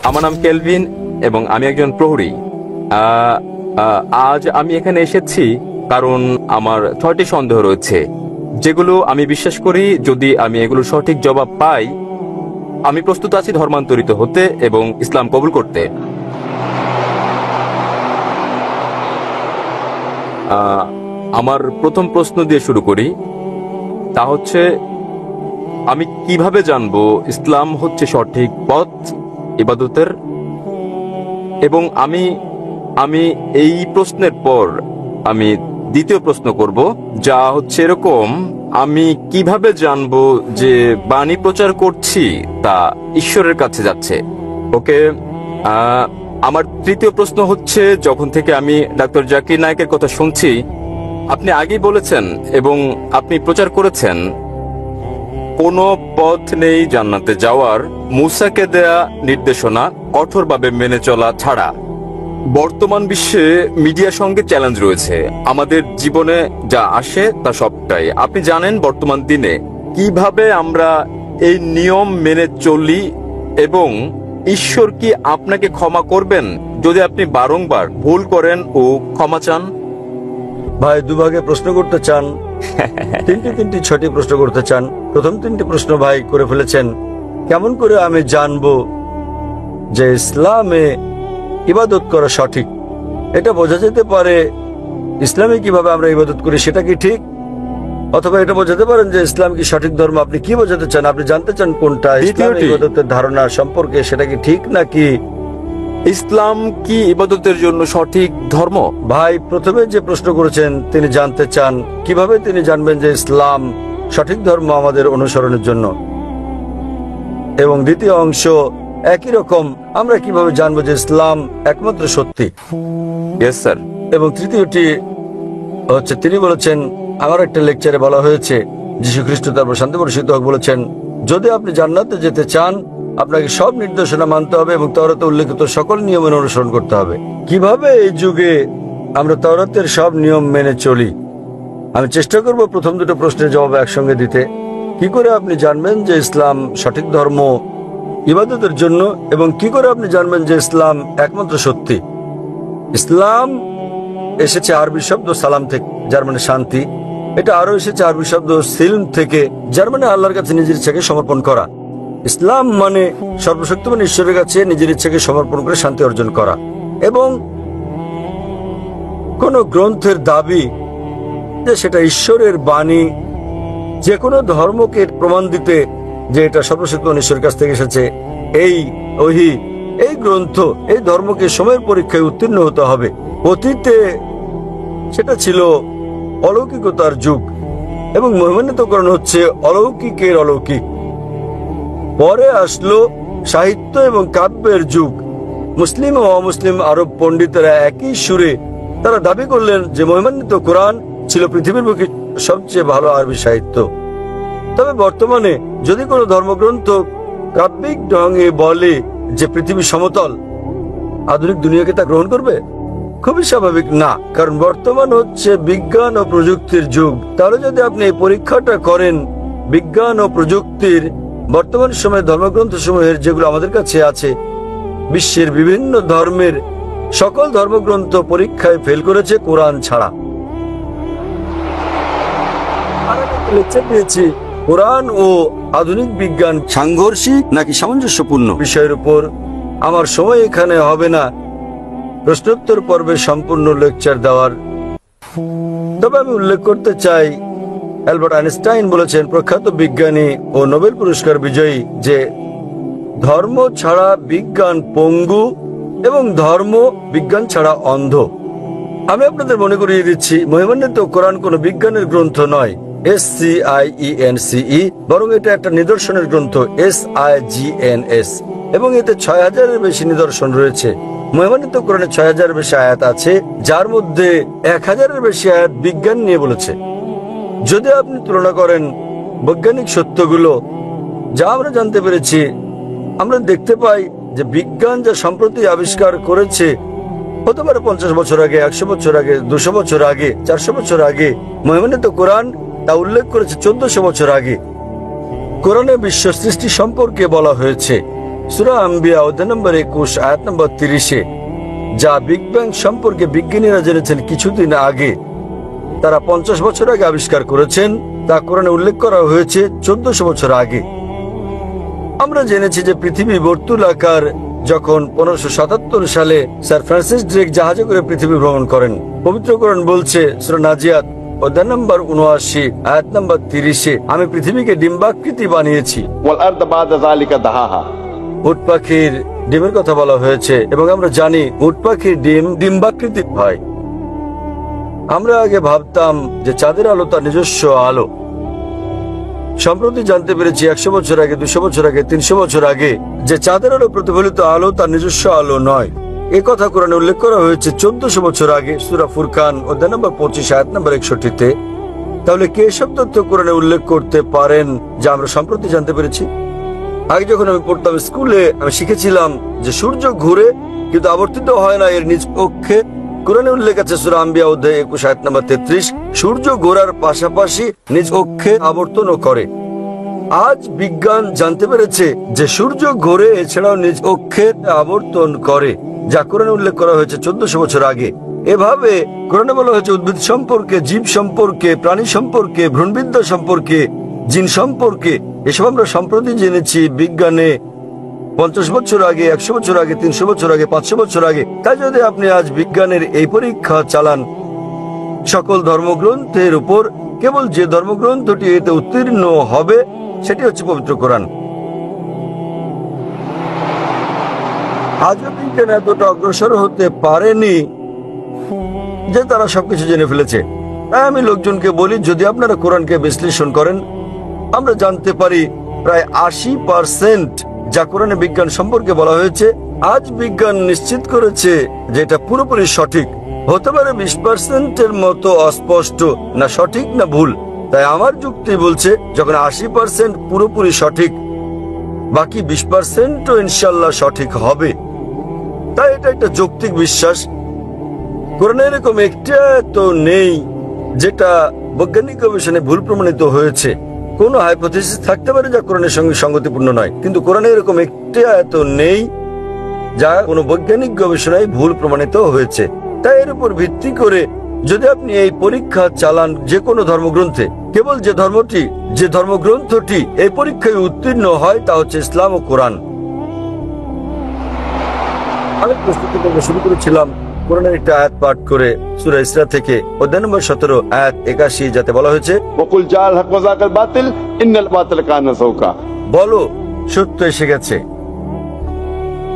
আমার নাম কেলভিন এবং আমি একজন প্রহরী। আজ আমি এখানে এসেছি কারণ আমার 6টি সন্দেহ রয়েছে, যেগুলো আমি বিশ্বাস করি যদি আমি এগুলোর সঠিক জবাব পাই, আমি প্রস্তুত আছি ধর্মান্তরিত হতে এবং ইসলাম কবুল করতে। আমার প্রথম প্রশ্ন দিয়ে শুরু করি, তা হচ্ছে আমি কিভাবে জানবো ইসলাম হচ্ছে সঠিক পথ ইবাদতের? এবং আমি এই প্রশ্নের পর আমি দ্বিতীয় প্রশ্ন করব, যা হচ্ছে এরকম, আমি কিভাবে জানবো যে বাণী প্রচার করছি তা ঈশ্বরের কাছে যাচ্ছে? ওকে, আমার তৃতীয় প্রশ্ন হচ্ছে, যখন থেকে আমি ডক্টর জাকির নায়েকের কথা শুনছি, আপনি আগেই বলেছেন এবং আপনি প্রচার করেছেন কোনো পথ নেই জান্নাতে যাওয়ার মুসাকে দেয়া নির্দেশনা কঠোরভাবে মেনে চলা ছাড়া। বর্তমান বিশ্বে মিডিয়ার সঙ্গে চ্যালেঞ্জ রয়েছে, আমাদের জীবনে যা আসে তা সবটাই। আপনি জানেন বর্তমান দিনে কিভাবে আমরা এই নিয়ম মেনে চলি এবং ঈশ্বর কি আপনাকে ক্ষমা করবেন যদি আপনি বারংবার ভুল করেন ও ক্ষমা চান? ভাই দুভাগে প্রশ্ন করতে চান, তিনটি 6টি প্রশ্ন করতে চান। প্রথম 3টি প্রশ্ন ভাই করে ফেলেছেন। কেমন করে আমি জানবো যে ইসলামে ইবাদত করা সঠিক? এটা বোঝা যেতে পারে ইসলামে কিভাবে আমরা ইবাদত করি সেটা কি ঠিক, অথবা এটা বোঝাতে পারেন যে ইসলাম কি সঠিক ধর্ম। আপনি কি বোঝাতে চান? আপনি জানতে চান কোনটা ইসলাম ইবাদতের ধারণা সম্পর্কে, সেটা কি ঠিক নাকি? ইসলাম কি ইবাদতের জন্য সঠিক ধর্ম? ভাই প্রথমে যে প্রশ্ন করেছেন তিনি জানতে চান কিভাবে তিনি জানবেন যে ইসলাম সঠিক ধর্ম আমাদের অনুসরণের জন্য, এবং দ্বিতীয় অংশ একই রকম, আমরা কিভাবে জানবো যে ইসলাম একমাত্র সত্যি। Yes sir. এবং তৃতীয়টি হচ্ছে, তিনি বলেছেন, আমার একটা লেকচারে বলা হয়েছে, যীশু খ্রিস্ট তারপর শান্তি বর্ষিত হোক বলেছেন, যদি আপনি জান্নাতে যেতে চান আপনাকে সব নির্দেশনা মানতে হবে এবং তাওরাতে উল্লেখিত সকল নিয়মের অনুসরণ করতে হবে। কিভাবে এই যুগে আমরা তাওরাতের সব নিয়ম মেনে চলি? আমি চেষ্টা করব প্রথম দুটো প্রশ্নের জবাব একসঙ্গে দিতে। কি করে আপনি জানবেন যে ইসলাম সঠিক ধর্ম ইবাদতের জন্য, এবং কি করে আপনি জানবেন যে ইসলাম একমাত্র সত্যি? ইসলাম এসেছে আরবি শব্দ সালাম থেকে, যার মানে শান্তি। এটা আরো এসেছে আরবি শব্দ সিলম থেকে, যার মানে আল্লাহর কাছে নিজের ইচ্ছাকে সমর্পণ করা। ইসলাম মানে সর্বশক্তিমান ঈশ্বরের কাছে নিজের ইচ্ছাকে সমর্পণ করে শান্তি অর্জন করা। এবং কোন গ্রন্থের দাবি যে সেটা ঈশ্বরের বাণী, যে কোনো ধর্মকে প্রমাণ দিতে যে এটা সর্বশক্তিমান ঈশ্বরের কাছ থেকে এসেছে, এই ওহী, এই গ্রন্থ, এই ধর্মকে সময়ের পরীক্ষায় উত্তীর্ণ হতে হবে। অতীতে সেটা ছিল অলৌকিকতার যুগ এবং মহিমান্বিতকরণ হচ্ছে অলৌকিকের অলৌকিক। পরে আসলো সাহিত্য এবং কাব্যের যুগ। মুসলিম ও অমুসলিম আরব পণ্ডিতেরা একই সুরে তারা দাবি করলেন যে মহিমান্বিত কোরআন ছিল পৃথিবীর বুকে সবচেয়ে ভালো আরবি সাহিত্য। তবে বর্তমানে যদি কোনো ধর্মগ্রন্থ কাব্যিক ঢঙে বলে যে পৃথিবী সমতল, আধুনিক দুনিয়াকে তা গ্রহণ করবে? খুবই স্বাভাবিক না, কারণ বর্তমান হচ্ছে বিজ্ঞান ও প্রযুক্তির যুগ। তাহলে যদি আপনি এই পরীক্ষাটা করেন বিজ্ঞান ও প্রযুক্তির, বর্তমান সময়ে ধর্মগ্রন্থ সমূহের যেগুলো আমাদের কাছে আছে, বিশ্বের বিভিন্ন ধর্মের সকল ধর্মগ্রন্থ পরীক্ষায় ফেল করেছে কোরআন ছাড়া। লেকচার দিয়েছি কোরআন ও আধুনিক বিজ্ঞান সাংঘর্ষিক নাকি সামঞ্জস্যপূর্ণ বিষয়ের উপর। আমার সময় এখানে হবে না প্রশ্নোত্তর পর্বে সম্পূর্ণ লেকচার দেওয়ার, তবে আমি উল্লেখ করতে চাই অ্যালবার্ট আইনস্টাইন বলেছেন, প্রখ্যাত বিজ্ঞানী ও নোবেল পুরস্কার বিজয়ী, যে ধর্ম ছাড়া বিজ্ঞান পঙ্গু এবং ধর্ম বিজ্ঞান ছাড়া অন্ধ। আমি আপনাদের মনে করিয়ে দিচ্ছি, মহিমান্বিত কোরআন কোনো বিজ্ঞানের গ্রন্থ নয়, SCIENCE, বরং এটা একটা নিদর্শনের গ্রন্থ, SIGNS, এবং এতে 6000-এর বেশি নিদর্শন রয়েছে। মহিমান্বিত কোরআনে 6000-এর বেশি আয়াত আছে, যার মধ্যে 1000-এর বেশি আয়াত বিজ্ঞান নিয়ে বলেছে। যদি আপনি তুলনা করেন বৈজ্ঞানিক সত্যগুলো যা আমরা জানতে পেরেছি, আমরা দেখতে পাই যে বিজ্ঞান যা সম্প্রতি আবিষ্কার করেছে, হতে পারে 50 বছর আগে, 100 বছর আগে, 200 বছর আগে, 400 বছর আগে, মহিমান্বিত কোরআন তা উল্লেখ করেছে 1400 বছর আগে। কোরআনে বিশ্ব সৃষ্টি সম্পর্কে বলা হয়েছে সূরা আম্বিয়া অধ্যায় নম্বর 21 আয়াত নম্বর 30-এ যা বিগ ব্যাং সম্পর্কে বিজ্ঞানীরা জেনেছেন কিছুদিন আগে, তারা 50 বছর আগে আবিষ্কার করেছেন, তা কোরআনে উল্লেখ করা হয়েছে 1400 বছর আগে। আমরা জেনেছি যে পৃথিবী বর্তুলাকার যখন 1577 সালে স্যার ফ্রান্সিস ড্রেক জাহাজে করে পৃথিবী ভ্রমণ করেন। পবিত্র কোরআন বলছে সূরা নাজিয়াত অধ্যায় নম্বর 79 আয়াত নম্বর 30-এ, আমি পৃথিবীকে ডিম্বাকৃতি বানিয়েছি। والأرض بعد ذلك دحاها। উট পাখির ডিমের কথা বলা হয়েছে এবং আমরা জানি উট পাখির ডিম ডিম্বাকৃতি হয়। আমরা আগে ভাবতাম যে চাঁদের আলো তার নিজস্ব আলো। সম্প্রতি জানতে পেরেছি 100 বছর আগে, 200 বছর আগে, 300 বছর আগে যে চাঁদের আলো প্রতিফলিত আলো তার নিজস্ব আলো নয়। এ কথা কোরআনে উল্লেখ করা হয়েছে 1400 বছর আগে সূরা ফুরকান অধ্যায় নম্বর 25 আয়াত নম্বর 61-তে। তাহলে কে সব তথ্য কোরআনে উল্লেখ করতে পারেন যা আমরা সম্প্রতি জানতে পেরেছি? আগে যখন আমি পড়তাম স্কুলে, আমি শিখেছিলাম যে সূর্য ঘুরে কিন্তু আবর্তিত হয় না এর নিজ কক্ষে। কোরআনে উল্লেখ আছে সূরা আম্বিয়া অধ্যায় 21 আয়াত নম্বর 33, সূর্য ঘোরার পাশাপাশি নিজ কক্ষে আবর্তনও করে। আজ বিজ্ঞান জানতে পেরেছে যে সূর্য ঘোরে, এছাড়াও নিজ কক্ষে আবর্তন করে, যা কোরআনে উল্লেখ করা হয়েছে 1400 বছর আগে। এভাবে কোরআনে বলা হয়েছে উদ্ভিদ সম্পর্কে, জীব সম্পর্কে, প্রাণী সম্পর্কে, ভ্রূণবিদ্যা সম্পর্কে, জিন সম্পর্কে। এসব আমরা সম্প্রতি জেনেছি বিজ্ঞানে 50 বছর আগে, 100 বছর আগে, 300 বছর আগে, 500 বছর আগে। তাই যদি আপনি আজ বিজ্ঞানের এই পরীক্ষা চালান সকল ধর্মগ্রন্থের উপর, কেবল যে ধর্মগ্রন্থটি এতে উত্তীর্ণ হবে সেটি হচ্ছে পবিত্র কোরআন। আজও বিজ্ঞান এতটা অগ্রসর হতে পারেনি যে তারা সবকিছু জেনে ফেলেছে। তাই আমি লোকজনকে বলি, যদি আপনারা কোরআনকে বিশ্লেষণ করেন, আমরা জানতে পারি প্রায় 80% যা কোরআনে বিজ্ঞান সম্পর্কে বলা হয়েছে, আজ বিজ্ঞান নিশ্চিত করেছে যে এটা পুরোপুরি সঠিক। হতে পারে 20%-এর মতো অস্পষ্ট, না সঠিক না ভুল। তাই আমার যুক্তি বলছে যখন 80% পুরোপুরি সঠিক, বাকি 20%ও ইনশাল্লাহ সঠিক হবে। তাই এটা একটা যৌক্তিক বিশ্বাস। কোরআনে এরকম একটা তো নেই যেটা বৈজ্ঞানিক গবেষণায় ভুল প্রমাণিত হয়েছে। কোন হাইপোথিসিস থাকতে পারে যা কোরআনের সঙ্গে সঙ্গতিপূর্ণ নয়, কিন্তু কোরআনে এরকম একটি আয়াত নেই যা কোনো বৈজ্ঞানিক গবেষণায় ভুল প্রমাণিত হয়েছে। তাই এর উপর ভিত্তি করে যদি আপনি এই পরীক্ষা চালান যে কোনো ধর্মগ্রন্থে, কেবল যে ধর্মগ্রন্থটি এই পরীক্ষায় উত্তীর্ণ হয় তা হচ্ছে ইসলাম ও কোরআন। আমি প্রস্তুতি করতে শুরু করেছিলাম কোরআনের একটা আয়াত পাঠ করে সূরা ইসরা থেকে অধ্যায় নম্বর 17 আয়াত 81, যাতে বলা হয়েছে وقل جاء الحق وزهق الباطل إن الباطل كان زهوقا। বলো সত্য এসে গেছে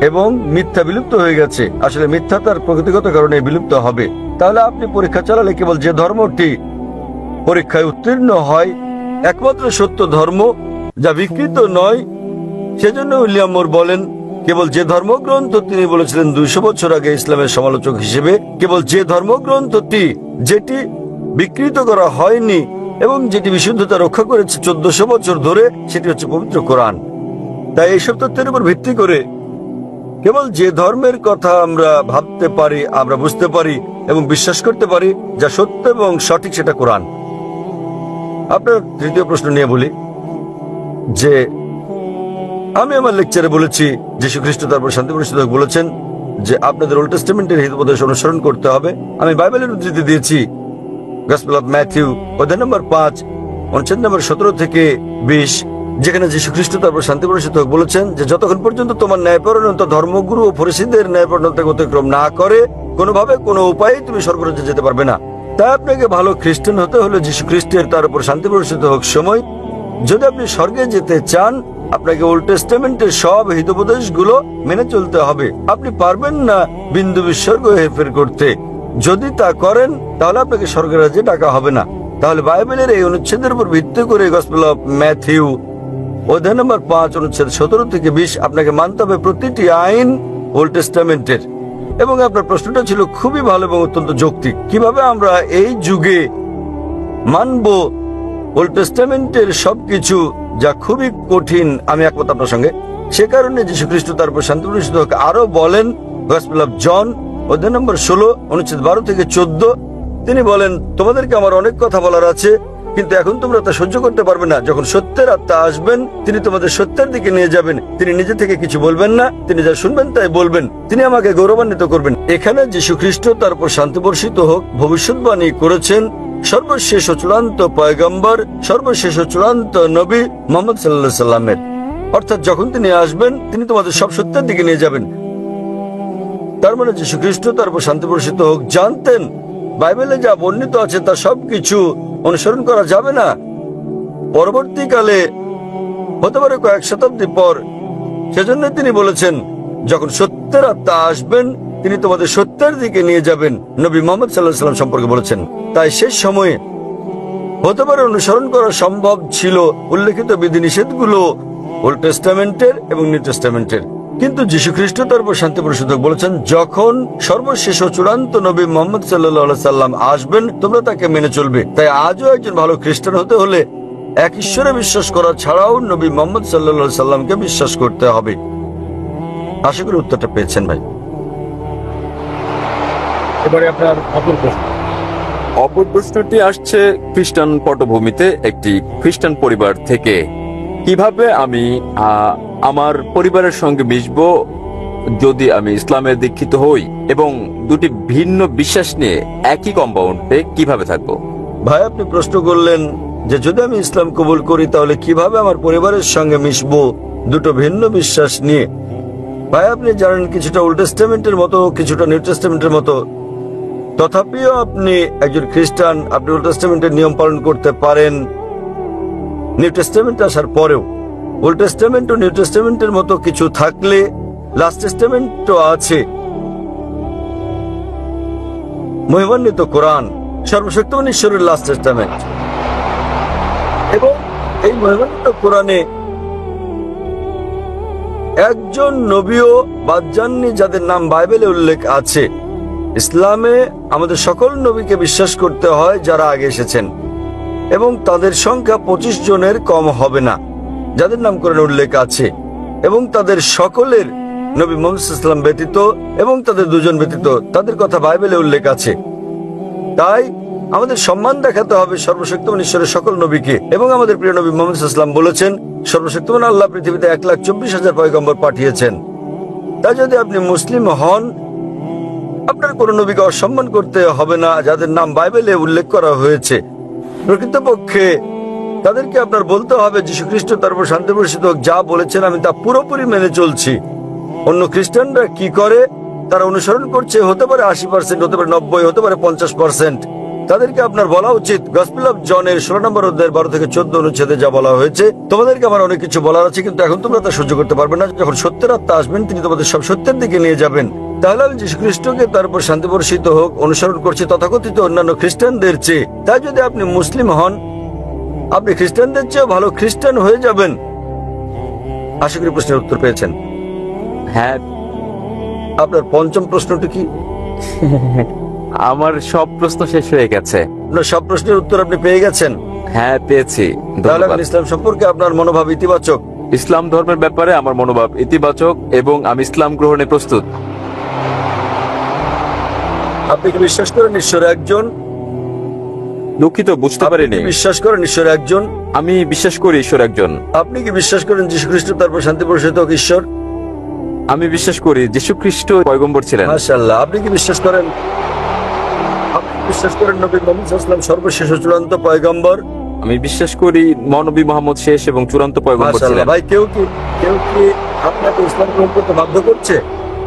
এবং মিথ্যা বিলুপ্ত হয়ে গেছে। আসলে মিথ্যা তার প্রকৃতিগত কারণে বিলুপ্ত হবে। তাহলে আপনি পরীক্ষা চালালে কেবল যে ধর্মটি পরীক্ষায় উত্তীর্ণ হয়, একমাত্র সত্য ধর্ম যা বিকৃত নয়, সেজন্য উইলিয়াম মোর বলেন কেবল যে ধর্মগ্রন্থ তিনি বলেছিলেন 200 বছর আগে ইসলামের সমালোচক হিসেবে, কেবল যে ধর্মগ্রন্থটি যেটি বিকৃত করা হয়নি এবং যেটি বিশুদ্ধতা রক্ষা করেছে 1400 বছর ধরে, সেটি হচ্ছে পবিত্র কোরআন। তাই এইসব তথ্যের উপর ভিত্তি করে কেবল যে ধর্মের কথা আমরা ভাবতে পারি, আমরা বুঝতে পারি এবং বিশ্বাস করতে পারি যা সত্য এবং সঠিক, সেটা কোরআন। আপনার তৃতীয় প্রশ্ন নিয়ে বলি যে আমি আমার লেকচারে বলেছি যীশু খ্রিস্ট তারপর শান্তি প্রতিষ্ঠিত বলেছেন যে আপনাদের ওল্ড টেস্টামেন্টের হিতোপদেশ অনুসরণ করতে হবে। আমি বাইবেলের উদ্ধৃতি দিয়েছি গসপেল অফ ম্যাথিউ অধ্যায় নম্বর 5 অনুচ্ছেদ নম্বর 17 থেকে 20, যেখানে যীশু খ্রিস্ট তারপর শান্তি প্রতিষ্ঠিত বলেছেন যে যতক্ষণ পর্যন্ত তোমার ন্যায়পরায়ণতা ধর্মগুরু ও ফরিসীদের ন্যায়পরায়ণতাকে অতিক্রম না করে, কোনোভাবে কোনো উপায়ে তুমি স্বর্গরাজ্যে যেতে পারবে না। তাই আপনাকে ভালো খ্রিস্টান হতে হলে যীশু খ্রিস্টের তার উপর শান্তি প্রতিষ্ঠিত হোক সময়, যদি আপনি স্বর্গে যেতে চান, আপনাকে ওল্ড টেস্টামেন্টের সব হিতোপদেশগুলো মেনে চলতে হবে। আপনি পারবেন না বিন্দু বিসর্গ হেরফের করতে। যদি তা করেন তাহলে আপনাকে স্বর্গের রাজ্যে ডাকা হবে না। তাহলে বাইবেলের এই অনুচ্ছেদের উপর ভিত্তি করে গসপেল অফ ম্যাথিউ অধ্যায় নম্বর 5 অনুচ্ছেদ 17 থেকে 20 আপনাকে মানতে হবে প্রতিটি আইন ওল্ড টেস্টামেন্টের। এবং আপনার প্রশ্নটা ছিল খুবই ভালো এবং অত্যন্ত যৌক্তিক, কিভাবে আমরা এই যুগে মানব ওল্ড টেস্টামেন্টের সবকিছু যা খুবই কঠিন। আমি একমত আপনার সঙ্গে। সে কারণে যীশু খ্রিস্ট তারপর শান্তি প্রতিষ্ঠিত হোক আরো বলেন গসপেল অফ জন অধ্যায় নম্বর 16 অনুচ্ছেদ 12 থেকে 14, তিনি বলেন তোমাদেরকে আমার অনেক কথা বলার আছে, কিন্তু এখন তোমরা তা সহ্য করতে পারবে না। যখন সত্যের আত্মা আসবেন, তিনি তোমাদের সত্যের দিকে নিয়ে যাবেন। তিনি নিজে থেকে কিছু বলবেন না, তিনি যা শুনবেন তাই বলবেন। তিনি আমাকে গৌরবান্বিত করবেন। এখানে যীশু খ্রিস্ট, তার উপর শান্তি বর্ষিত হোক, ভবিষ্যৎবাণী করেছেন সর্বশেষ ও চূড়ান্ত পয়গম্বর, সর্বশেষ ও চূড়ান্ত নবী মুহাম্মদ সাল্লাল্লাহু আলাইহি সাল্লামের। অর্থাৎ যখন তিনি আসবেন, তিনি তোমাদের সব সত্যের দিকে নিয়ে যাবেন। তার মানে যীশু খ্রিস্ট, তার উপর শান্তি বর্ষিত হোক, জানতেন বাইবেলে যা বর্ণিত আছে তা সবকিছু অনুসরণ করা যাবে না। পরবর্তীকালে হতে পারে কয়েক শতাব্দী পর, সেজন্য তিনি বলেছেন যখন সত্যের আত্মা আসবেন, তিনি তোমাদের সত্যের দিকে নিয়ে যাবেন। নবী মুহাম্মদ সাল্লাল্লাহু আলাইহি সাল্লাম সম্পর্কে বলেছেন। তাই শেষ সময়ে হতে পারে অনুসরণ করা সম্ভব ছিল উল্লেখিত বিধিনিষেধগুলো ওল্ড টেস্টামেন্টের এবং নিউ টেস্টামেন্টের। কিন্তু যীশু খ্রিস্ট, তার উপর শান্তি বর্ষিত হোক, বলেছেন যখন সর্বশেষ ও চূড়ান্ত নবী মুহাম্মদ সাল্লাল্লাহু আলাইহি সাল্লাম আসবেন, তোমরা তাকে মেনে চলবে। তাই আজও একজন ভালো খ্রিস্টান হতে হলে এক ঈশ্বরে বিশ্বাস করা ছাড়াও নবী মুহাম্মদ সাল্লাল্লাহু আলাইহি সাল্লামকে বিশ্বাস করতে হবে। আশা করি উত্তরটা পেয়েছেন ভাই। এবারে আপনার অপর প্রশ্ন। অপর প্রশ্নটি আসছে খ্রিস্টান পটভূমিতে একটি খ্রিস্টান পরিবার থেকে। কিভাবে আমি আমার পরিবারের সঙ্গে মিশবো যদি আমি ইসলামে দীক্ষিত হই, এবং দুটি ভিন্ন বিশ্বাস নিয়ে একই কম্পাউন্ডে কিভাবে থাকবো? ভাই, আপনি প্রশ্ন করলেন যে যদি আমি ইসলাম কবুল করি তাহলে কিভাবে আমার পরিবারের সঙ্গে মিশবো দুটো ভিন্ন বিশ্বাস নিয়ে। ভাই, আপনি জানেন কিছুটা ওল্ড টেস্টামেন্টের মতো, কিছুটা নিউ টেস্টামেন্টের মতো। তথাপিও আপনি একজন খ্রিস্টান, আপনি ওল্ড টেস্টামেন্টের নিয়ম পালন করতে পারেন নিউ টেস্টামেন্ট আসার পরেও। ওল্ড টেস্টামেন্ট ও নিউ টেস্টামেন্টের মতো কিছু থাকলে লাস্ট টেস্টামেন্টও আছে। মহিমান্বিত কোরআন সর্বশক্তিমান ঈশ্বরের লাস্ট টেস্টামেন্ট, এবং এই মহিমান্বিত কোরআনে একজন নবীও বাদ যাননি যাদের নাম বাইবেলে উল্লেখ আছে। ইসলামে আমাদের সকল নবীকে বিশ্বাস করতে হয় যারা আগে এসেছেন, এবং তাদের সংখ্যা 25 জনের কম হবে না যাদের নাম কোরআনে উল্লেখ আছে, এবং তাদের সকলের নবী মুহাম্মদ সাল্লাল্লাহু আলাইহি ওয়াসাল্লাম ব্যতীত এবং তাদের দুজন ব্যতীত তাদের কথা বাইবেলে উল্লেখ আছে। তাই আমাদের সম্মান দেখাতে হবে সর্বশক্তিমান ঈশ্বরের সকল নবীকে। এবং আমাদের প্রিয় নবী মুহাম্মদ সাল্লাল্লাহু আলাইহি ওয়াসাল্লাম বলেছেন সর্বশক্তিমান আল্লাহ পৃথিবীতে 1,24,000 পয়গম্বর পাঠিয়েছেন। তাই যদি আপনি মুসলিম হন, আপনার কোন নবীকে অসম্মান করতে হবে না যাদের নাম বাইবেলে উল্লেখ করা হয়েছে। প্রকৃতপক্ষে তাদেরকে আপনার বলতে হবে যীশু খ্রিস্ট, তার উপর শান্তি বর্ষিত হোক, যা বলেছেন আমি তা পুরোপুরি মেনে চলছি। অন্য খ্রিস্টানরা কি করে তারা অনুসরণ করছে, হতে পারে 80%, হতে পারে 90%, হতে পারে 50%। তাদেরকে আপনার বলা উচিত গসপেল অফ জনের 16 নম্বর অধ্যায়ের 12 থেকে 14 অনুচ্ছেদে যা বলা হয়েছে, তোমাদেরকে আমার অনেক কিছু বলার আছে, কিন্তু এখন তোমরা তা সহ্য করতে পারবে না। যখন সত্যের আত্মা আসবেন, তিনি তোমাদের সব সত্যের দিকে নিয়ে যাবেন। তাহলে আমি যীশু খ্রিস্টকে, তার উপর শান্তি বর্ষিত হোক, অনুসরণ করছি তথাকথিত অন্যান্য খ্রিস্টানদের চেয়ে। তাই যদি আপনি মুসলিম হন, আপনি খ্রিস্টানদের চেয়ে ভালো খ্রিস্টান হয়ে যাবেন। আশা করি প্রশ্নের উত্তর পেয়েছেন। হ্যাঁ। আপনার পঞ্চম প্রশ্নটি কি? আমার সব প্রশ্ন শেষ হয়ে গেছে। আপনার সব প্রশ্নের উত্তর আপনি পেয়ে গেছেন? হ্যাঁ, পেয়েছি। তাহলে এখন ইসলাম সম্পর্কে আপনার মনোভাব ইতিবাচক? ইসলাম ধর্মের ব্যাপারে আমার মনোভাব ইতিবাচক, এবং আমি ইসলাম গ্রহণে প্রস্তুত। আপনি কি বিশ্বাস করেন ঈশ্বর একজন? দুঃখিত, বুঝতে পারিনি। বিশ্বাস করেন ঈশ্বর একজন? আমি বিশ্বাস করি ঈশ্বর একজন। আপনি কি বিশ্বাস করেন যীশু খ্রিস্ট, তার উপর শান্তি বর্ষিত হোক, ঈশ্বর? আমি বিশ্বাস করি যীশু খ্রিস্ট পয়গম্বর ছিলেন। মাশাআল্লাহ। আপনি কি বিশ্বাস করেন? আপনি বিশ্বাস করেন নবী মুহাম্মদ সাল্লাল্লাহু আলাইহি ওয়াসাল্লাম সর্বশেষ ও চূড়ান্ত পয়গম্বর? আমি বিশ্বাস করি মহানবী মুহাম্মদ শেষ এবং চূড়ান্ত পয়গম্বর ছিলেন। মাশাআল্লাহ। ভাই, কেউ কি আপনাকে ইসলাম গ্রহণ করতে বাধ্য করছে?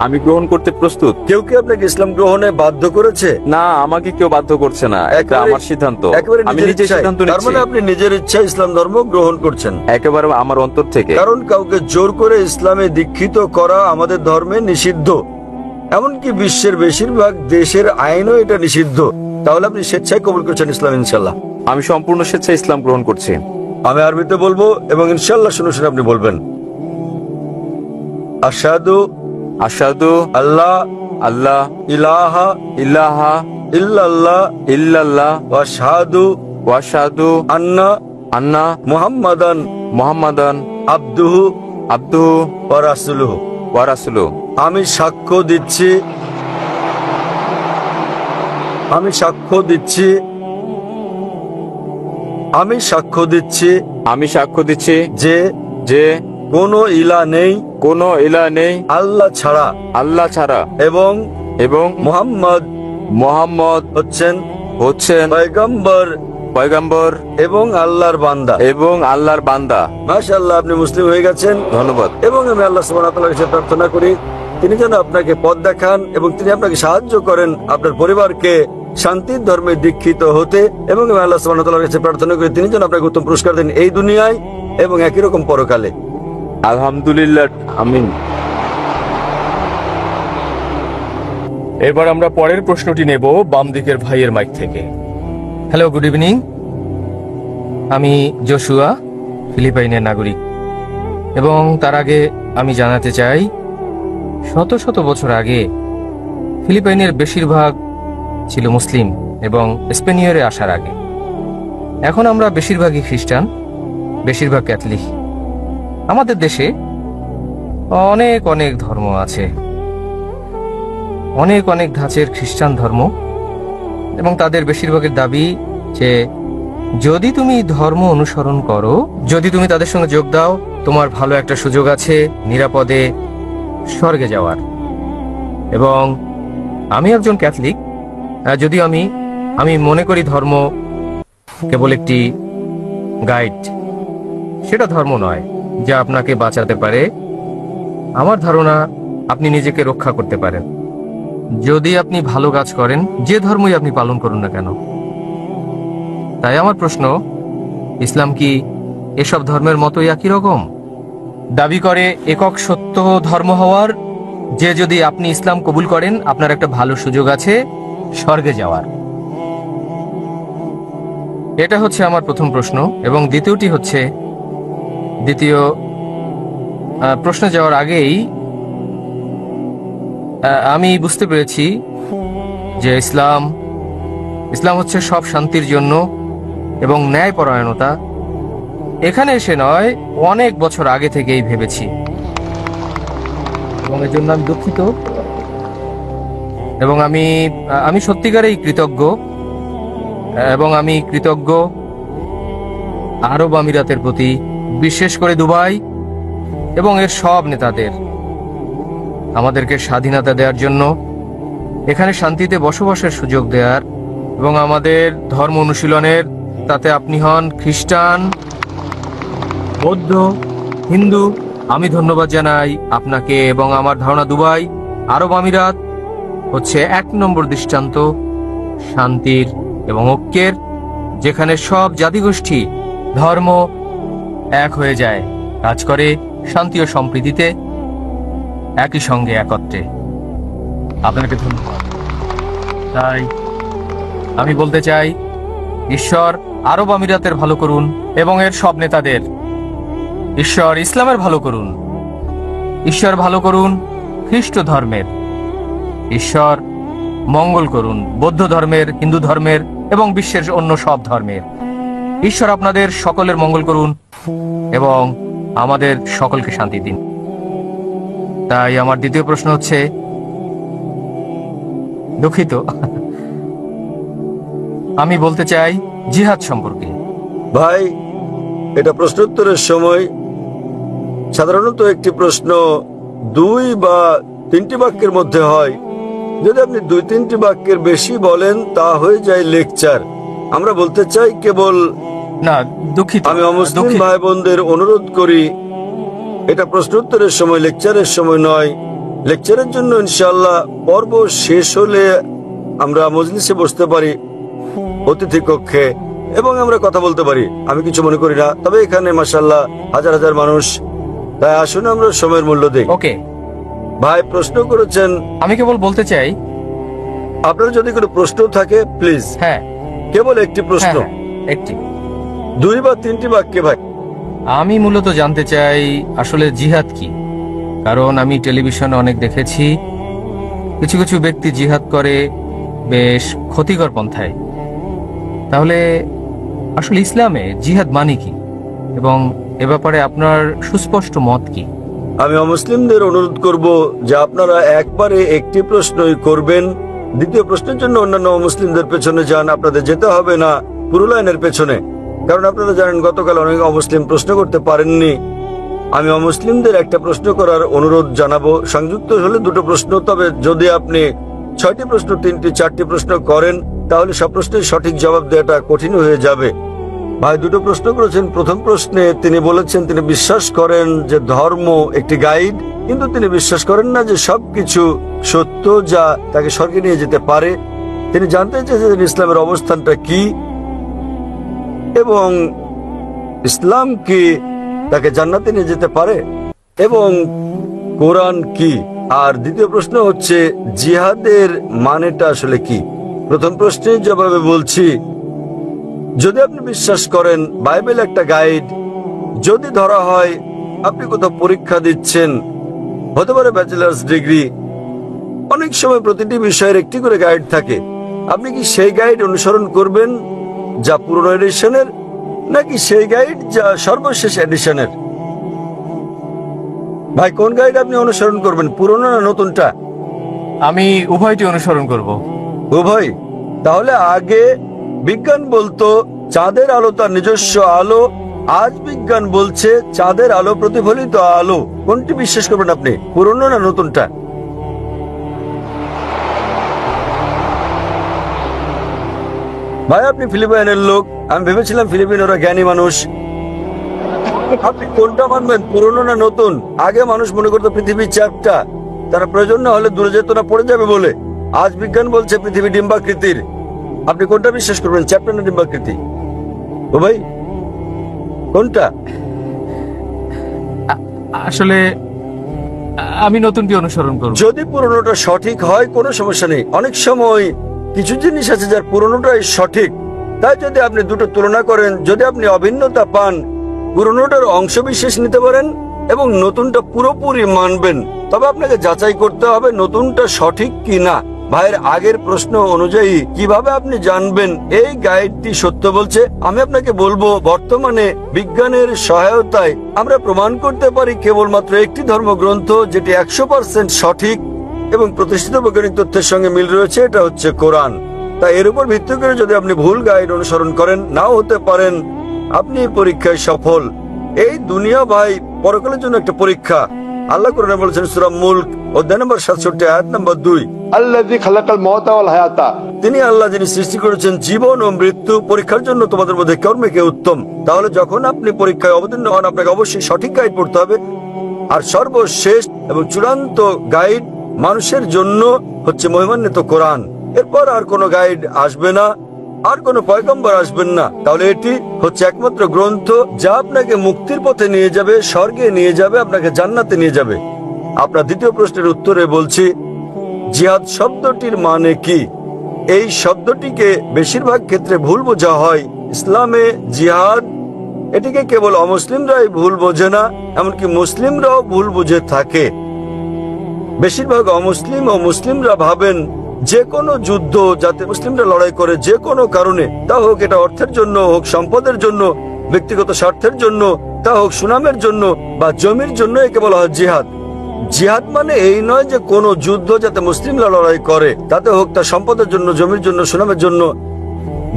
আমি গ্রহণ করতে প্রস্তুত। কেউ কি আপনাকে ইসলাম গ্রহণে বাধ্য করেছে? না, আমাকে কেউ বাধ্য করছে না, এটা আমার সিদ্ধান্ত। আমি নিজে সিদ্ধান্ত তার নিচ্ছি। মানে আপনি নিজের ইচ্ছায় ইসলাম ধর্ম গ্রহণ করছেন? একেবারে আমার অন্তর থেকে। কারণ কাউকে জোর করে ইসলামে দীক্ষিত করা আমাদের ধর্মে নিষিদ্ধ। এমনকি বিশ্বের বেশিরভাগ দেশের আইনও এটা নিষিদ্ধ। তাহলে আপনি স্বেচ্ছায় কবুল করছেন ইসলাম? ইনশাল্লাহ আমি সম্পূর্ণ স্বেচ্ছায় ইসলাম গ্রহণ করছি। আমি আরবিতে বলবো এবং ইনশাল্লাহ শুনে শুনে আপনি বলবেন। আশহাদু আশহাদু আল্লাহ আল্লাহ ইলাহা ইল্লাহা ইল্লাল্লাহ ইল্লাল্লাহ ওয়া আশহাদু ওয়া আশহাদু আন্না মুহাম্মাদান মুহাম্মাদান আবদুহু আবদুহু ওয়া রাসূলুহু। ওয়া রাসূলুহু। আমি সাক্ষ্য দিচ্ছি আমি সাক্ষ্য দিচ্ছি আমি সাক্ষ্য দিচ্ছি যে যে কোনো ইলা নেই কোনো ইলাহ নেই আল্লাহ ছাড়া, আল্লাহ ছাড়া, এবং এবং মুহাম্মদ মুহাম্মদ হচ্ছেন হচ্ছেন পয়গম্বর পয়গম্বর এবং আল্লাহর বান্দা। এবং আল্লাহর বান্দা। মাশাআল্লাহ, আপনি মুসলিম হয়ে গেছেন। ধন্যবাদ। এবং আমি আল্লাহ সুবহানাহু ওয়া তাআলার কাছে প্রার্থনা করি তিনি যেন আপনাকে পথ দেখান এবং তিনি আপনাকে সাহায্য করেন আপনার পরিবারকে শান্তির ধর্মে দীক্ষিত হতে। এবং আমি আল্লাহ সুবহানাহু ওয়া তাআলার কাছে প্রার্থনা করি তিনি যেন আপনাকে উত্তম পুরস্কার দেন এই দুনিয়ায় এবং একই রকম পরকালে। আলহামদুলিল্লাহ, আমিন। এবার আমরা পরের প্রশ্নটি নেব বাম দিকের ভাইয়ের মাইক থেকে। Hello, good evening. আমি জোশুয়া, ফিলিপাইনের নাগরিক। এবং তার আগে আমি জানাতে চাই, শত শত বছর আগে ফিলিপাইনের বেশিরভাগ ছিল মুসলিম এবং স্পেনীয়রে আসার আগে। এখন আমরা বেশিরভাগই খ্রিস্টান, বেশিরভাগ ক্যাথলিক। আমাদের দেশে অনেক অনেক ধর্ম আছে, অনেক অনেক ধাঁচের খ্রিস্টান ধর্ম, এবং তাদের বেশিরভাগের দাবি যে যদি তুমি ধর্ম অনুসরণ করো, যদি তুমি তাদের সঙ্গে যোগ দাও, তোমার ভালো একটা সুযোগ আছে নিরাপদে স্বর্গে যাওয়ার। এবং আমি একজন ক্যাথলিক, যদিও আমি মনে করি ধর্ম কেবল একটি গাইড, সেটা ধর্ম নয় যা আপনাকে বাঁচাতে পারে। আমার ধারণা আপনি নিজেকে রক্ষা করতে পারেন যদি আপনি ভালো কাজ করেন, যে ধর্মই আপনি পালন করুন না কেন। তাই আমার প্রশ্ন, ইসলাম কি এসব ধর্মের মতোই একই রকম দাবি করে একক সত্য ধর্ম হওয়ার, যে যদি আপনি ইসলাম কবুল করেন আপনার একটা ভালো সুযোগ আছে স্বর্গে যাওয়ার? এটা হচ্ছে আমার প্রথম প্রশ্ন। এবং দ্বিতীয়টি হচ্ছে, দ্বিতীয় প্রশ্ন যাওয়ার আগেই আমি বুঝতে পেরেছি যে ইসলাম হচ্ছে সব শান্তির জন্য এবং ন্যায়পরায়ণতা। এখানে এসে নয়, অনেক বছর আগে থেকেই ভেবেছি এবং এর জন্য আমি দুঃখিত। এবং আমি সত্যিকারেই কৃতজ্ঞ। এবং আমি কৃতজ্ঞ আরব আমিরাতের প্রতি, বিশেষ করে দুবাই এবং এর সব নেতাদের, আমাদেরকে স্বাধীনতা দেওয়ার জন্য, এখানে শান্তিতে বসবাসের সুযোগ দেওয়ার এবং আমাদের ধর্ম অনুশীলনের। তাতে আপনি হন খ্রিস্টান, বৌদ্ধ, হিন্দু, আমি ধন্যবাদ জানাই আপনাকে। এবং আমার ধারণা দুবাই, আরব আমিরাত হচ্ছে 1 নম্বর দৃষ্টান্ত শান্তির এবং ঐক্যের, যেখানে সব জাতিগোষ্ঠী ধর্ম এক হয়ে যায়, কাজ করে শান্তি ও সম্প্রীতিতে, একই সঙ্গে একত্রে। আপনাকে ধন্যবাদ। তাই আমি বলতে চাই, ঈশ্বর আরব আমিরাতের ভালো করুন এবং এর সব নেতাদের। ঈশ্বর ইসলামের ভালো করুন, ঈশ্বর ভালো করুন খ্রিস্ট ধর্মের, ঈশ্বর মঙ্গল করুন বৌদ্ধ ধর্মের, হিন্দু ধর্মের এবং বিশ্বের অন্য সব ধর্মের। ঈশ্বর আপনাদের সকলের মঙ্গল করুন এবং আমাদের সকলকে শান্তি দিন। তাই আমার দ্বিতীয় প্রশ্ন হচ্ছে, দুঃখিত, আমি বলতে চাই জিহাদ সম্পর্কে। ভাই, এটা প্রশ্নোত্তরের সময় সাধারণত একটি প্রশ্ন 2 বা 3টি বাক্যের মধ্যে হয়। যদি আপনি 2-3টি বাক্যের বেশি বলেন তা হয়ে যায় লেকচার। আমরা বলতে চাই কেবল, না দুঃখিত, আমি অমুসলিম ভাই বোনদের অনুরোধ করি, এটা প্রশ্নোত্তরের সময়, লেকচারের সময় নয়। লেকচারের জন্য ইনশাআল্লাহ পর্ব শেষ হলে আমরা মজলিসে বসতে পারি, অতিথি কক্ষে, এবং আমরা কথা বলতে পারি। আমি কিছু মনে করি না। তবে এখানে মাশাআল্লাহ হাজার হাজার মানুষ, তাই আসুন আমরা সময়ের মূল্য দিই। ওকে ভাই প্রশ্ন করেছেন, আমি কেবল বলতে চাই, আপনার যদি কোনো প্রশ্ন থাকে প্লিজ। হ্যাঁ, কেবল একটি প্রশ্ন, একটি, 2 বা 3টি বাক্যে। ভাই আমি মূলত জানতে চাই আসলে জিহাদ কি। কারণ আমি টেলিভিশনে অনেক দেখেছি কিছু কিছু ব্যক্তি জিহাদ করে বেশ ক্ষতিকর পন্থায়। তাহলে আসলে ইসলামে জিহাদ মানে কি এবং এ ব্যাপারে আপনার সুস্পষ্ট মত কি? আমি অমুসলিমদের অনুরোধ করব যে আপনারা একবারে একটি প্রশ্নই করবেন। দ্বিতীয় প্রশ্নের জন্য অন্যান্য মুসলিমদের পেছনে যান, আপনাদের যেতে হবে না পুরো লাইনের পেছনে। কারণ আপনারা জানেন গতকাল অনেক অমুসলিম প্রশ্ন করতে পারেননি। আমি অমুসলিমদের একটা প্রশ্ন করার অনুরোধ জানাবো, সংযুক্ত হলে দুটো প্রশ্ন। তবে যদি আপনি 6টি প্রশ্ন 3টি 4টি প্রশ্ন করেন তাহলে সব প্রশ্নের সঠিক জবাব দেওয়াটা কঠিন হয়ে যাবে। ভাই দুটো প্রশ্ন করেছেন। প্রথম প্রশ্নে তিনি বলেছেন তিনি বিশ্বাস করেন যে ধর্ম একটি গাইড, কিন্তু তিনি বিশ্বাস করেন না যে সবকিছু সত্য যা তাকে স্বর্গে নিয়ে যেতে পারে। তিনি জানতে চেয়েছেন ইসলামের অবস্থানটা কি এবং ইসলাম কি তাকে জান্নাতে নিয়ে যেতে পারে এবং কোরআন কি। আর দ্বিতীয় প্রশ্ন হচ্ছে জিহাদের মানেটা আসলে কি। প্রথম প্রশ্নের জবাবে বলছি, যদি আপনি বিশ্বাস করেন বাইবেল একটা গাইড, যদি ধরা হয় আপনি কোথাও পরীক্ষা দিচ্ছেন, হতে পারে ব্যাচেলার্স ডিগ্রি, অনেক সময় প্রতিটি বিষয়ের একটি করে গাইড থাকে, আপনি কি সেই গাইড অনুসরণ করবেন যা পুরনো এডিশনের, নাকি সেই গাইড যা সর্বশেষ এডিশনের? ভাই কোন গাইড আপনি অনুসরণ করবেন, পুরনো না নতুনটা? আমি উভয়টি অনুসরণ করব। উভয়? তাহলে আগে বিজ্ঞান বলতো চাঁদের আলো তার নিজস্ব আলো, আজ বিজ্ঞান বলছে চাঁদের আলো প্রতিফলিত আলো। কোনটি বিশ্বাস করবেন আপনি, পুরনো না নতুনটা? ভাই আপনি ফিলিপাইনের লোক, আমি ভেবেছিলাম ফিলিপিনোরা জ্ঞানী মানুষ। আপনি কোনটা মানবেন, পুরনো না নতুন? আগে মানুষ মনে করতো পৃথিবী চ্যাপ্টা, তারা প্রয়োজন না হলে দূরে যেত না, পড়ে যাবে বলে। আজ বিজ্ঞান বলছে পৃথিবী ডিম্বাকৃতির। আপনি কোনটা বিশ্বাস করবেন, চ্যাপ্টা না ডিম্বাকৃতি? ও ভাই কোনটা? আসলে আমি নতুনটি অনুসরণ করব। যদি পুরনোটা সঠিক হয় কোনো সমস্যা নেই। অনেক সময় কিছু জিনিস আছে যার পুরনোটাই সঠিক, তাই যদি আপনি দুটো তুলনা করেন, যদি আপনি অভিন্নতা পান, পুরনোটার অংশ বিশেষ নিতে পারেন এবং নতুনটা পুরোপুরি মানবেন। তবে আপনাকে যাচাই করতে হবে নতুনটা সঠিক কিনা। ভাইয়ের আগের প্রশ্ন অনুযায়ী কিভাবে আপনি জানবেন এই গাইডটি সত্য বলছে? আমি আপনাকে বলবো বর্তমানে বিজ্ঞানের সহায়তায় আমরা প্রমাণ করতে পারি কেবলমাত্র একটি ধর্মগ্রন্থ যেটি 100% সঠিক এবং প্রতিষ্ঠিত বৈজ্ঞানিক তথ্যের সঙ্গে মিল রয়েছে, এটা হচ্ছে কোরআন। তাই এর উপর ভিত্তি করে যদি আপনি ভুল গাইড অনুসরণ করেন, নাও হতে পারেন আপনি পরীক্ষায় সফল। এই দুনিয়া ভাই পরকালের জন্য একটা পরীক্ষা। আল্লাহ কোরআনে বলেছেন সূরা মুলক অধ্যায় নম্বর 67 আয়াত নম্বর 2, আল্লাযী খালাকাল মাউতা ওয়াল হায়াতা, তিনি আল্লাহ যিনি সৃষ্টি করেছেন জীবন ও মৃত্যু পরীক্ষার জন্য তোমাদের মধ্যে কর্মে কে উত্তম। তাহলে যখন আপনি পরীক্ষায় অবতীর্ণ হন আপনাকে অবশ্যই সঠিক গাইড পড়তে হবে। আর সর্বশেষ এবং চূড়ান্ত গাইড মানুষের জন্য হচ্ছে মহিমান্বিত কোরআন। এরপর আর কোনো গাইড আসবে না, আর কোনো পয়গম্বর আসবেন না। তাহলে এটি হচ্ছে একমাত্র গ্রন্থ যা আপনাকে মুক্তির পথে নিয়ে যাবে, স্বর্গে নিয়ে যাবে, আপনাকে জান্নাতে নিয়ে যাবে। আপনার দ্বিতীয় প্রশ্নের উত্তরে বলছি, জিহাদ শব্দটির মানে কি? এই শব্দটিকে বেশিরভাগ ক্ষেত্রে ভুল বোঝা হয়। ইসলামে জিহাদ এটিকে কেবল অমুসলিমরাই ভুল বোঝে না, এমনকি মুসলিমরাও ভুল বুঝে থাকে। বেশিরভাগ অমুসলিম ও মুসলিমরা ভাবেন যে কোনো যুদ্ধ যাতে মুসলিমরা লড়াই করে যে কোনো কারণে, তা হোক এটা অর্থের জন্য, হোক সম্পদের জন্য, ব্যক্তিগত স্বার্থের জন্য, তা হোক সুনামের জন্য বা জমির জন্য, একে বলা হয় জিহাদ। জিহাদ মানে এই নয় যে কোনো যুদ্ধ যাতে মুসলিমরা লড়াই করে, তাতে হোক তা সম্পদের জন্য, জমির জন্য, সুনামের জন্য।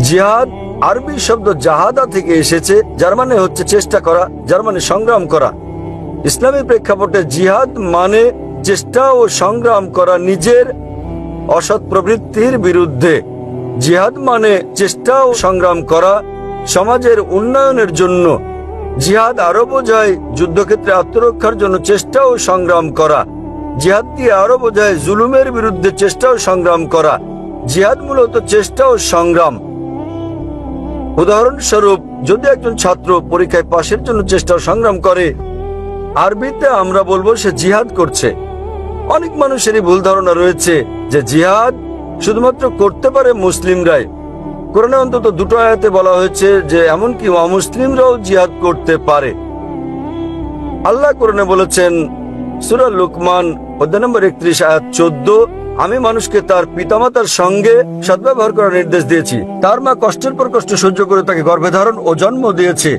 জিহাদ আরবি শব্দ জাহাদা থেকে এসেছে, যার মানে হচ্ছে চেষ্টা করা, যার মানে সংগ্রাম করা। ইসলামী প্রেক্ষাপটে জিহাদ মানে চেষ্টা ও সংগ্রাম করা নিজের অসৎ প্রবৃত্তির বিরুদ্ধে। জিহাদ মানে চেষ্টা ও সংগ্রাম করা সমাজের উন্নয়নের জন্য। জিহাদ আরো বোঝায় যুদ্ধক্ষেত্রে আত্মরক্ষার জন্য চেষ্টা ও সংগ্রাম করা। জিহাদ দিয়ে আরো বোঝায় জুলুমের বিরুদ্ধে চেষ্টা ও সংগ্রাম করা। জিহাদ মূলত চেষ্টা ও সংগ্রাম। উদাহরণস্বরূপ, যদি একজন ছাত্র পরীক্ষায় পাশের জন্য চেষ্টা ও সংগ্রাম করে, আরবিতে আমরা বলবো সে জিহাদ করছে। অনেক মানুষেরই ভুল ধারণা রয়েছে যে জিহাদ শুধুমাত্র করতে পারে মুসলিমরাই। কোরআনে অন্তত দুটো আয়াতে বলা হয়েছে যে এমনকি অমুসলিমরাও জিহাদ করতে পারে। আল্লাহ কোরআনে বলেছেন সূরা লুকমান অধ্যায় নম্বর 31 আয়াত 14, আমি মানুষকে তার পিতামাতার সঙ্গে সদ্ব্যবহার করার নির্দেশ দিয়েছি। তার মা কষ্টের পর কষ্ট সহ্য করে তাকে গর্ভে ধারণ ও জন্ম দিয়েছে।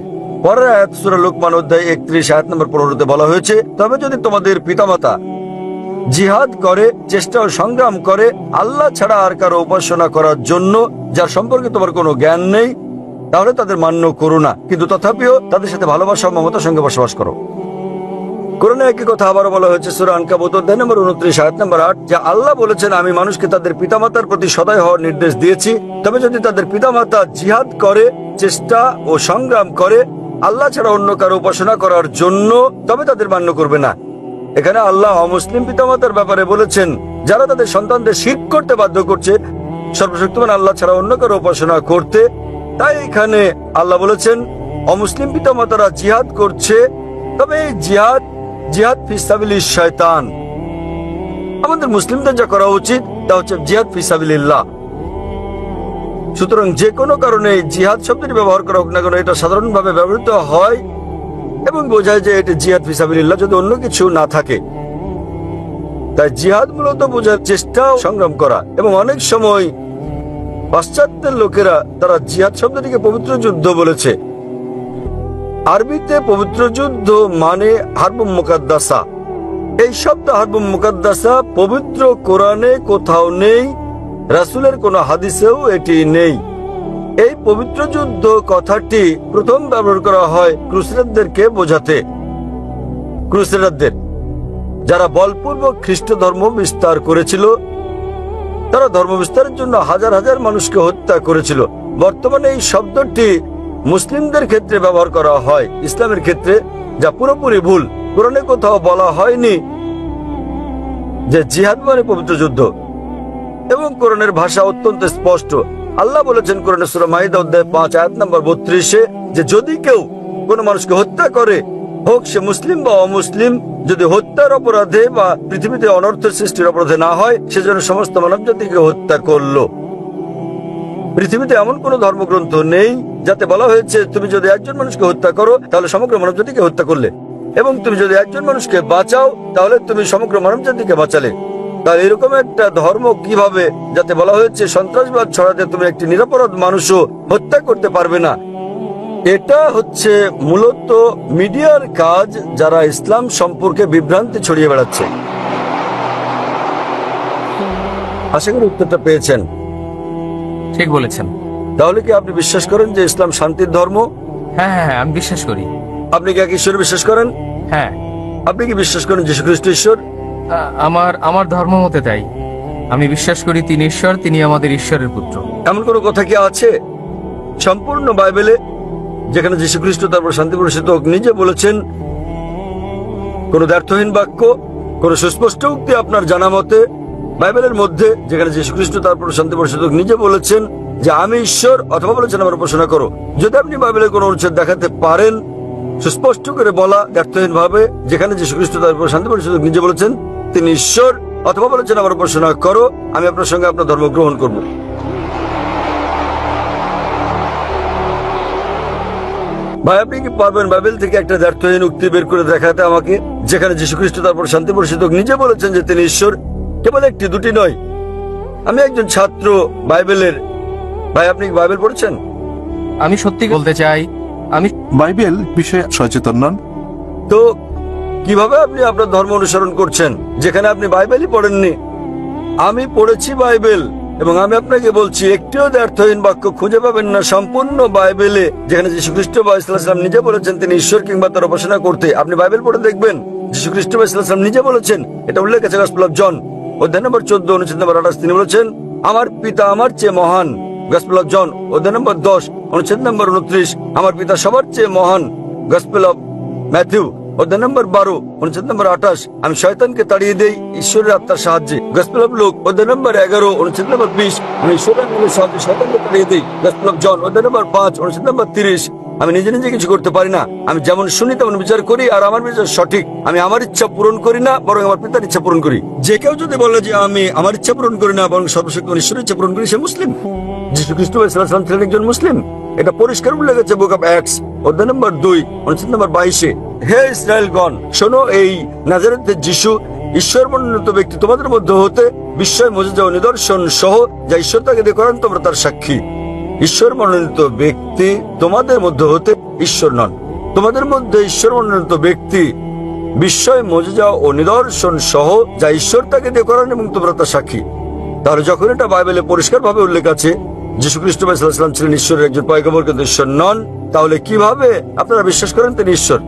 পরের আয়াত সূরা লুকমান অধ্যায় 31 আয়াত নম্বর 15-তে বলা হয়েছে, তবে যদি তোমাদের পিতামাতা জিহাদ করে, চেষ্টা ও সংগ্রাম করে আল্লাহ ছাড়া আর কারো উপাসনা করার জন্য, যার সম্পর্কে তোমার কোনো জ্ঞান নেই, তাহলে তাদের মান্য করো না, কিন্তু তথাপিও তাদের সাথে ভালোবাসা ও মমতার সঙ্গে বসবাস করো। কোরআনে একই কথা আবারও বলা হয়েছে সূরা আনকাবুত অধ্যায় নম্বর 29 আয়াত নম্বর 8, যে আল্লাহ বলেছেন, আমি মানুষকে তাদের পিতামাতার প্রতি সদয় হওয়ার নির্দেশ দিয়েছি, তবে যদি তাদের পিতামাতা জিহাদ করে, চেষ্টা ও সংগ্রাম করে আল্লাহ ছাড়া অন্য কারো উপাসনা করার জন্য, তবে তাদের মান্য করবে না। এখানে আল্লাহ অমুসলিম পিতামাতার ব্যাপারে বলেছেন, যারা তাদের সন্তানদের শিরক করতে বাধ্য করছে সর্বশক্তিমান আল্লাহ ছাড়া অন্য কারো উপাসনা করতে। তাই এখানে আল্লাহ বলেছেন অমুসলিম পিতামাতারা জিহাদ করছে, তবে এই জিহাদ ফিসাবিলিশ শয়তান। আমাদের মুসলিমদের যা করা উচিত তা হচ্ছে জিহাদ ফিসাবিলিল্লাহ। সুতরাং যে কোনো কারণে জিহাদ শব্দটি ব্যবহার করা হোক না কেন, এটা সাধারণভাবে ব্যবহৃত হয় এবং বোঝায় যে এটা জিহাদ ফিসাবিলিল্লাহ যদি অন্য কিছু না থাকে। তাই জিহাদ মূলত বোঝার চেষ্টা সংগ্রাম করা, এবং অনেক সময় পাশ্চাত্যের লোকেরা তারা জিহাদ শব্দটিকে পবিত্র যুদ্ধ বলেছে। আরবিতে পবিত্র যুদ্ধ মানে হারবুম মুকাদ্দাসা। এই শব্দ হারবুম মুকাদ্দাসা পবিত্র কোরআনে কোথাও নেই, রাসূলের কোনো হাদিসেও এটি নেই। এই পবিত্র যুদ্ধ কথাটি প্রথম ব্যবহার করা হয় ক্রুসেডারদেরকে বোঝাতে। ক্রুসেডারদের যারা বলপূর্বক খ্রিস্ট ধর্ম বিস্তার করেছিল, তারা ধর্ম বিস্তারের জন্য হাজার হাজার মানুষকে হত্যা করেছিল। বর্তমানে এই শব্দটি মুসলিমদের ক্ষেত্রে ব্যবহার করা হয় ইসলামের ক্ষেত্রে, যা পুরোপুরি ভুল। কোরআনে কোথাও বলা হয়নি যে জিহাদ মানে পবিত্র যুদ্ধ, এবং কোরআনের ভাষা অত্যন্ত স্পষ্ট। আল্লাহ বলেছেন কোরআনের সূরা মাইদা অধ্যায় 5 আয়াত নম্বর 32 যে যদি কেউ কোনো মানুষকে হত্যা করে, হোক সে মুসলিম বা অমুসলিম, যদি হত্যার অপরাধে বা পৃথিবীতে অনর্থ সৃষ্টির অপরাধে না হয়, সেজন্য সমস্ত মানব জাতিকে হত্যা করলো। পৃথিবীতে এমন কোন ধর্মগ্রন্থ নেই যাতে বলা হয়েছে তুমি যদি একজন মানুষকে হত্যা করো তাহলে সমগ্র মানব জাতিকে হত্যা করলে, এবং তুমি যদি একজন মানুষকে বাঁচাও তাহলে তুমি সমগ্র মানব জাতিকে বাঁচালে। তাহলে এরকম একটা ধর্ম কিভাবে, যাতে বলা হয়েছে সন্ত্রাসবাদ ছড়াতে তুমি একটি নিরপরাধ মানুষও হত্যা করতে পারবে না? এটা হচ্ছে মূলত মিডিয়ার কাজ, যারা ইসলাম সম্পর্কে বিভ্রান্তি ছড়িয়ে বেড়াচ্ছে। আশা করি উত্তরটা পেয়েছেন। ঠিক বলেছেন। তাহলে কি আপনি বিশ্বাস করেন যে ইসলাম শান্তির ধর্ম? হ্যাঁ হ্যাঁ হ্যাঁ, আমি বিশ্বাস করি। আপনি কি এক ঈশ্বরে বিশ্বাস করেন? হ্যাঁ। আপনি কি বিশ্বাস করেন যীশু খ্রিস্ট ঈশ্বর? আমার ধর্ম মতে তাই। আমি বিশ্বাস করি তিনি ঈশ্বর, তিনি আমাদের ঈশ্বরের পুত্র। এমন কোনো কথা কি আছে সম্পূর্ণ বাইবেলে যেখানে যীশু খ্রিস্ট তারপর শান্তি প্রতিষ্ঠিত হোক নিজে বলেছেন? কোন দ্ব্যর্থহীন বাক্য, কোন সুস্পষ্ট উক্তি আপনার জানা মতে বাইবেলের মধ্যে যেখানে যীশু খ্রিস্ট তারপর শান্তি প্রতিষ্ঠিত হোক নিজে বলেছেন যে আমি ঈশ্বর, অথবা বলেছেন আমার উপাসনা করো? যদি আপনি বাইবেলের কোন অনুচ্ছেদ দেখাতে পারেন সুস্পষ্ট করে বলা দ্ব্যর্থহীন ভাবে, যেখানে যীশু খ্রিস্ট তারপর শান্তি প্রতিষ্ঠিত হোক নিজে বলেছেন তিনি ঈশ্বর, অথবা বলেছেন আমার উপাসনা করো, আমি আপনার সঙ্গে আপনার ধর্ম গ্রহণ করব। ভাই, আপনি কি পারবেন বাইবেল থেকে একটা দ্ব্যর্থহীন উক্তি বের করে দেখাতে আমাকে, যেখানে যীশু খ্রিস্ট তারপর শান্তি প্রতিষ্ঠিত হোক নিজে বলেছেন যে তিনি ঈশ্বর? কেবল একটি দুটি নয়। আমি একজন ছাত্র বাইবেলের। ভাই, আপনি কি বাইবেল পড়েছেন? আমি সত্যি বলতে চাই, আমি বাইবেল বিষয়ে সচেতন নন। তো কিভাবে আপনি আপনার ধর্ম অনুসরণ করছেন যেখানে আপনি বাইবেলই পড়েননি? আমি পড়েছি বাইবেল, এবং আমি আপনাকে বলছি একটিও দ্ব্যর্থহীন বাক্য খুঁজে পাবেন না সম্পূর্ণ বাইবেলে যেখানে যীশু খ্রিস্ট বা ইসলাম নিজে বলেছেন তিনি ঈশ্বর কিংবা তার উপাসনা করতে। আপনি বাইবেল পড়ে দেখবেন যীশু খ্রিস্ট বা ইসলাম নিজে বলেছেন, এটা উল্লেখ আছে গসপেল অফ জন অধ্যায় নম্বর 14 অনুচ্ছেদ নম্বর 28। তিনি বলেছেন আমার পিতা আমার চেয়ে মহান। গসপেল অফ জন অধ্যায় নম্বর 10 অনুচ্ছেদ নম্বর 29। আমার পিতা সবার চেয়ে মহান। গসপেল অফ ম্যাথিউ অধ্যায় নম্বর 12 অনুচ্ছেদ নম্বর 28। আমি শয়তানকে তাড়িয়ে দেই ঈশ্বরের আত্মার সাহায্যে। গসপেল অফ লুক অধ্যায় নম্বর 11 অনুচ্ছেদ নম্বর 20। আমি ঈশ্বরের আত্মার সাহায্যে শয়তানকে তাড়িয়ে দেই। গসপেল অফ জন অধ্যায় নম্বর 5 অনুচ্ছেদ নম্বর 30। আমি নিজে নিজে কিছু করতে পারি না, আমি যেমন শুনি তেমন বিচার করি, আর আমার বিচার সঠিক। আমি আমার ইচ্ছা পূরণ করি না, বরং আমার পিতার ইচ্ছা পূরণ করি। যে কেউ যদি বলে যে আমি আমার ইচ্ছা পূরণ করি না বরং সর্বশক্তিমান ঈশ্বরের ইচ্ছা পূরণ করি, সে মুসলিম। যীশু খ্রিস্ট ইসলাম ছিলেন একজন মুসলিম, এটা পরিষ্কার উল্লেখ আছে বুক অফ অ্যাক্টস অধ্যায় নম্বর 2 অনুচ্ছেদ নম্বর 22। হে ইসরায়েলগণ, শোনো, এই নাজারেতের যীশু ঈশ্বর মনোনীত ব্যক্তি তোমাদের মধ্যে হতে বিস্ময় মুজিজা ও নিদর্শন সহ যা ঈশ্বর তাকে দিয়ে করেন তোমরা তার সাক্ষী। ঈশ্বর মনোনীত ব্যক্তি তোমাদের মধ্যে হতে ঈশ্বর নন, তোমাদের মধ্যে ঈশ্বর মনোনীত ব্যক্তি বিস্ময় মুজিজা ও নিদর্শন সহ যা ঈশ্বর তাকে দিয়ে করেন এবং তোমরা তার সাক্ষী। তাহলে যখন এটা বাইবেলে পরিষ্কার ভাবে উল্লেখ আছে যীশু খ্রিস্ট ভাই সাল্লাল্লাহু আলাইহি ওয়াসাল্লাম ছিলেন ঈশ্বরের একজন পয়গম্বর কিন্তু ঈশ্বর নন, তাহলে কিভাবে আপনারা বিশ্বাস করেন তিনি ঈশ্বর?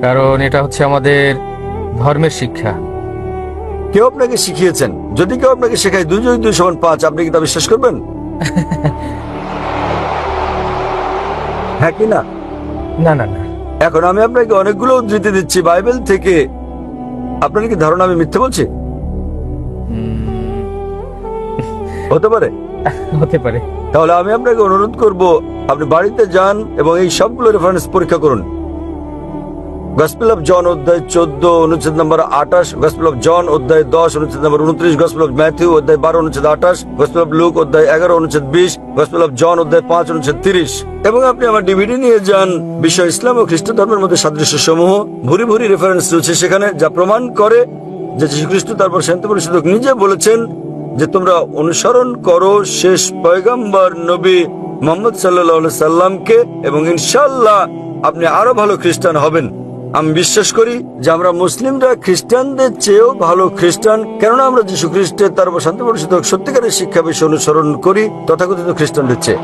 কারণ এটা হচ্ছে আমাদের ধর্মের শিক্ষা। কেউ আপনাকে শিখিয়েছেন? যদি কেউ আপনাকে শেখায় 2 + 2 = 5, আপনি কি তা বিশ্বাস করবেন? হ্যাঁ কি না? না না না, এখন আমি আপনাকে অনেকগুলো উদ্ধৃতি দিচ্ছি বাইবেল থেকে, আপনার কি ধারণা আমি মিথ্যে বলছি? হতে পারে। হতে পারে। তাহলে আমি আপনাকে অনুরোধ করব, আপনি বাড়িতে যান এবং এই সবগুলো রেফারেন্স পরীক্ষা করুন। গসপেল অফ জন অধ্যায় 14 অনুচ্ছেদ নম্বর 28, গসপেল অফ জন অধ্যায় 10 অনুচ্ছেদ নম্বর 29, গসপেল অফ ম্যাথিউ অধ্যায় 12 অনুচ্ছেদ 28, গসপেল অফ লুক অধ্যায় 11 অনুচ্ছেদ 20, গসপেল অফ জন অধ্যায় 5 অনুচ্ছেদ 30। এবং আপনি আমার ডিভিডি নিয়ে যান, বিশ্ব ইসলাম ও খ্রিস্ট ধর্মের মধ্যে সাদৃশ্য সমূহ, ভুরি ভুরি রেফারেন্স রয়েছে সেখানে, যা প্রমাণ করে যে যীশু খ্রিস্ট তারপর শান্তি পরিষদক নিজে বলেছেন যে তোমরা অনুসরণ করো শেষ পয়গম্বর নবী মুহাম্মদ সাল্লাল্লাহু আলাইহি সাল্লামকে, এবং ইনশাআল্লাহ আপনি আরো ভালো খ্রিস্টান হবেন। আমি বিশ্বাস করি যে আমরা মুসলিমরা খ্রিস্টানদের চেয়েও ভালো খ্রিস্টান, কেননা আমরা যীশু খ্রিস্টের তার উপর শান্তি বর্ষিত হোক সত্যিকারের শিক্ষা বিষয় অনুসরণ করি তথাকথিত খ্রিস্টানদের চেয়ে।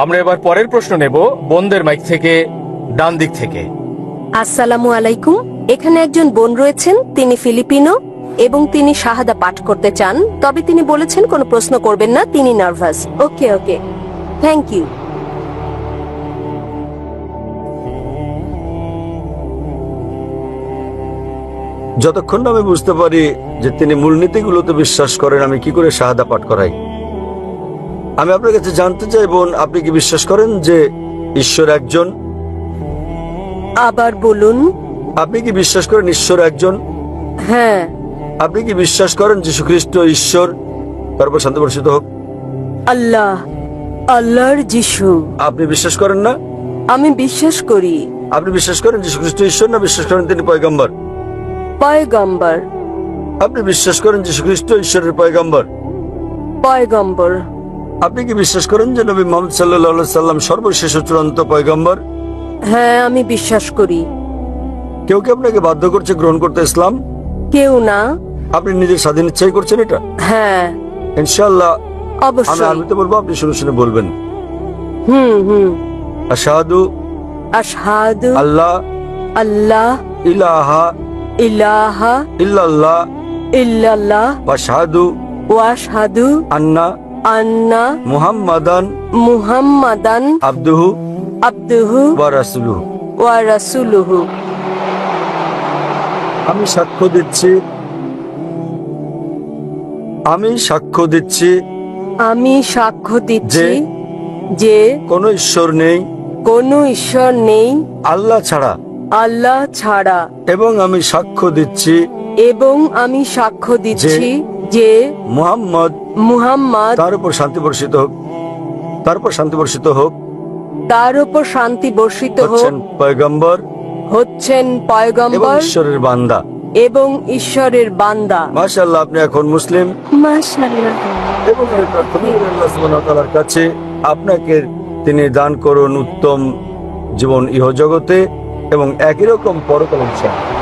আমরা এবার পরের প্রশ্ন নেব বোনদের মাইক থেকে, ডান দিক থেকে। আসসালামু আলাইকুম। এখানে একজন বোন রয়েছেন, তিনি ফিলিপিনো এবং তিনি শাহাদা পাঠ করতে চান, তবে তিনি বলেছেন কোনো প্রশ্ন করবেন না, তিনি nervous. Okay okay, thank you. যতক্ষণ না আমি বুঝতে পারি যে তিনি মূলনীতিগুলোতে বিশ্বাস করেন, আমি কি করে শাহাদা পাঠ করাই? আমি আপনার কাছে জানতে চাই বোন, আপনি কি বিশ্বাস করেন যে ঈশ্বর একজন? আবার বলুন। আপনি কি বিশ্বাস করেন ঈশ্বর একজন? হ্যাঁ। আপনি কি বিশ্বাস করেন যীশু খ্রিস্ট ঈশ্বর, তারপর শান্তি বর্ষিত হোক? আল্লাহ, আল্লাহর যিশু। আপনি বিশ্বাস করেন না? আমি বিশ্বাস করি। আপনি বিশ্বাস করেন যীশু খ্রিস্ট ঈশ্বর, না বিশ্বাস করেন তিনি পয়গম্বর? পয়গম্বর। আপনি বিশ্বাস করেন যীশু খ্রিস্ট ঈশ্বরের পয়গম্বর? পয়গম্বর। আপনি কি বিশ্বাস করেন যে নবী মুহাম্মদ সাল্লাল্লাহু আলাইহি সাল্লাম সর্বশেষ ও চূড়ান্ত পয়গম্বর? হ্যাঁ, আমি বিশ্বাস করি। কেউ কি আপনাকে বাধ্য করছে গ্রহণ করতে ইসলাম? কেউ না। আপনি নিজের স্বাধীন ইচ্ছাই করছেন এটা? হ্যাঁ ইনশাআল্লাহ। আমি অবশ্যই। আরবিতে বলবো, আপনি শুনে শুনে বলবেন। হুম। আশহাদু আশহাদু আল্লাহ আল্লাহ ইলাহা ইলাহা ইল্লাল্লাহ ইল্লাল্লাহ ওয়া আশহাদু ওয়া আশহাদু আন্না আন্না মুহাম্মাদান মুহাম্মাদান আবদুহু আবদুহু ওয়া রাসূলুহু। ওয়া রাসূলুহু। আমি সাক্ষ্য দিচ্ছি, আমি সাক্ষ্য দিচ্ছি আমি সাক্ষ্য দিচ্ছি যে কোনো ঈশ্বর নেই কোনো ঈশ্বর নেই আল্লাহ ছাড়া, আল্লাহ ছাড়া, এবং আমি সাক্ষ্য দিচ্ছি এবং আমি সাক্ষ্য দিচ্ছি যে মুহাম্মদ মুহাম্মদ তার উপর শান্তি বর্ষিত হোক, তারপর শান্তি বর্ষিত হোক, তার উপর শান্তি বর্ষিত হোক, হচ্ছেন পয়গম্বর হচ্ছেন এবং পয়গম্বর ঈশ্বরের বান্দা। এবং ঈশ্বরের বান্দা। মাশাআল্লাহ, আপনি এখন মুসলিম। মাশাআল্লাহ। এবং আমি প্রার্থনা করি আল্লাহ সুবহানাহু ওয়া তাআলার কাছে আপনাকে তিনি দান করুন উত্তম জীবন ইহজগতে এবং একই রকম পরকালে ইনশাআল্লাহ।